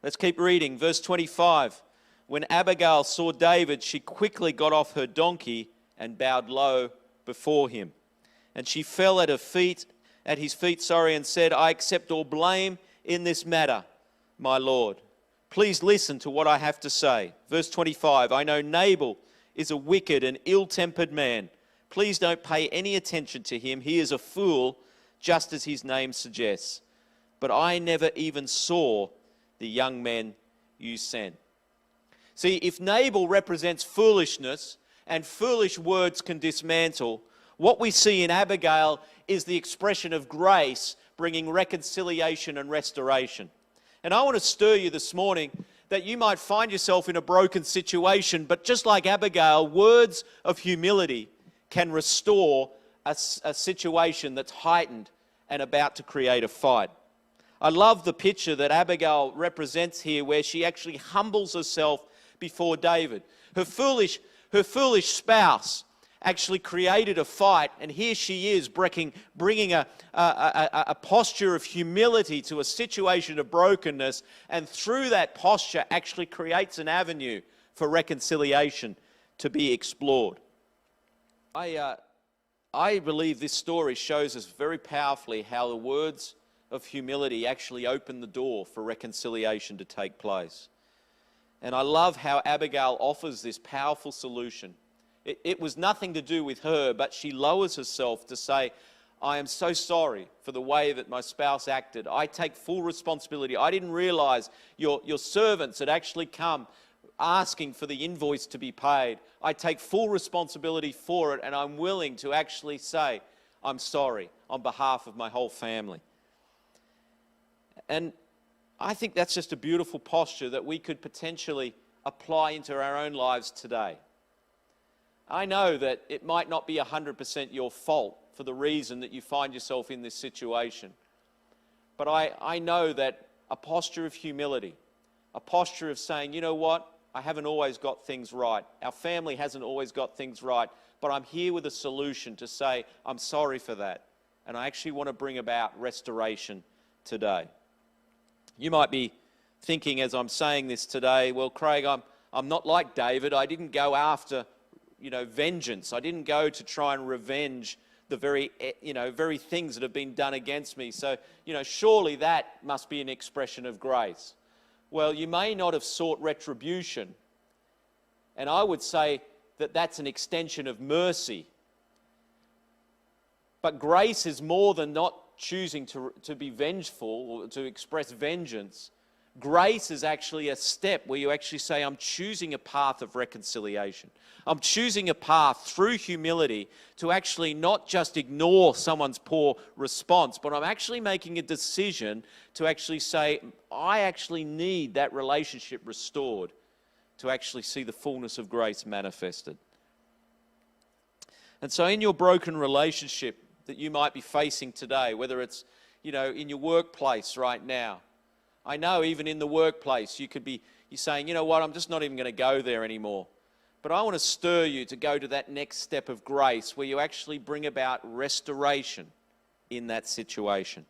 Let's keep reading. Verse 25. When Abigail saw David, she quickly got off her donkey and bowed low before him. And she fell at his feet, and said, I accept all blame in this matter, my Lord. Please listen to what I have to say. Verse 25, I know Nabal is a wicked and ill-tempered man. Please don't pay any attention to him. He is a fool, just as his name suggests. But I never even saw the young men you sent. See, if Nabal represents foolishness, and foolish words can dismantle, what we see in Abigail is the expression of grace, bringing reconciliation and restoration. And I want to stir you this morning that you might find yourself in a broken situation, but just like Abigail, words of humility can restore a situation that's heightened and about to create a fight. I love the picture that Abigail represents here, where she actually humbles herself before David. Her foolish spouse actually created a fight, and here she is bringing a posture of humility to a situation of brokenness, and through that posture actually creates an avenue for reconciliation to be explored. I believe this story shows us very powerfully how the words of humility actually open the door for reconciliation to take place. And I love how Abigail offers this powerful solution. It was nothing to do with her, but she lowers herself to say, I am so sorry for the way that my spouse acted. I take full responsibility. I didn't realize your servants had actually come asking for the invoice to be paid. I take full responsibility for it, and I'm willing to actually say, I'm sorry on behalf of my whole family. And I think that's just a beautiful posture that we could potentially apply into our own lives today. I know that it might not be 100% your fault for the reason that you find yourself in this situation. But I know that a posture of humility, a posture of saying, you know what, I haven't always got things right. Our family hasn't always got things right. But I'm here with a solution to say, I'm sorry for that. And I actually want to bring about restoration today. You might be thinking as I'm saying this today, well, Craig, I'm not like David. I didn't go after, vengeance. I didn't go to try and revenge the very things that have been done against me. So, surely that must be an expression of grace. Well, you may not have sought retribution. And I would say that that's an extension of mercy. But grace is more than not choosing to be vengeful or to express vengeance. Grace is actually a step where you actually say, I'm choosing a path of reconciliation. I'm choosing a path through humility to actually not just ignore someone's poor response, but I'm actually making a decision to actually say, I actually need that relationship restored to actually see the fullness of grace manifested. And so in your broken relationship that you might be facing today, whether it's, in your workplace right now, I know even in the workplace you're saying, you know what, I'm just not even going to go there anymore. But I want to stir you to go to that next step of grace where you actually bring about restoration in that situation.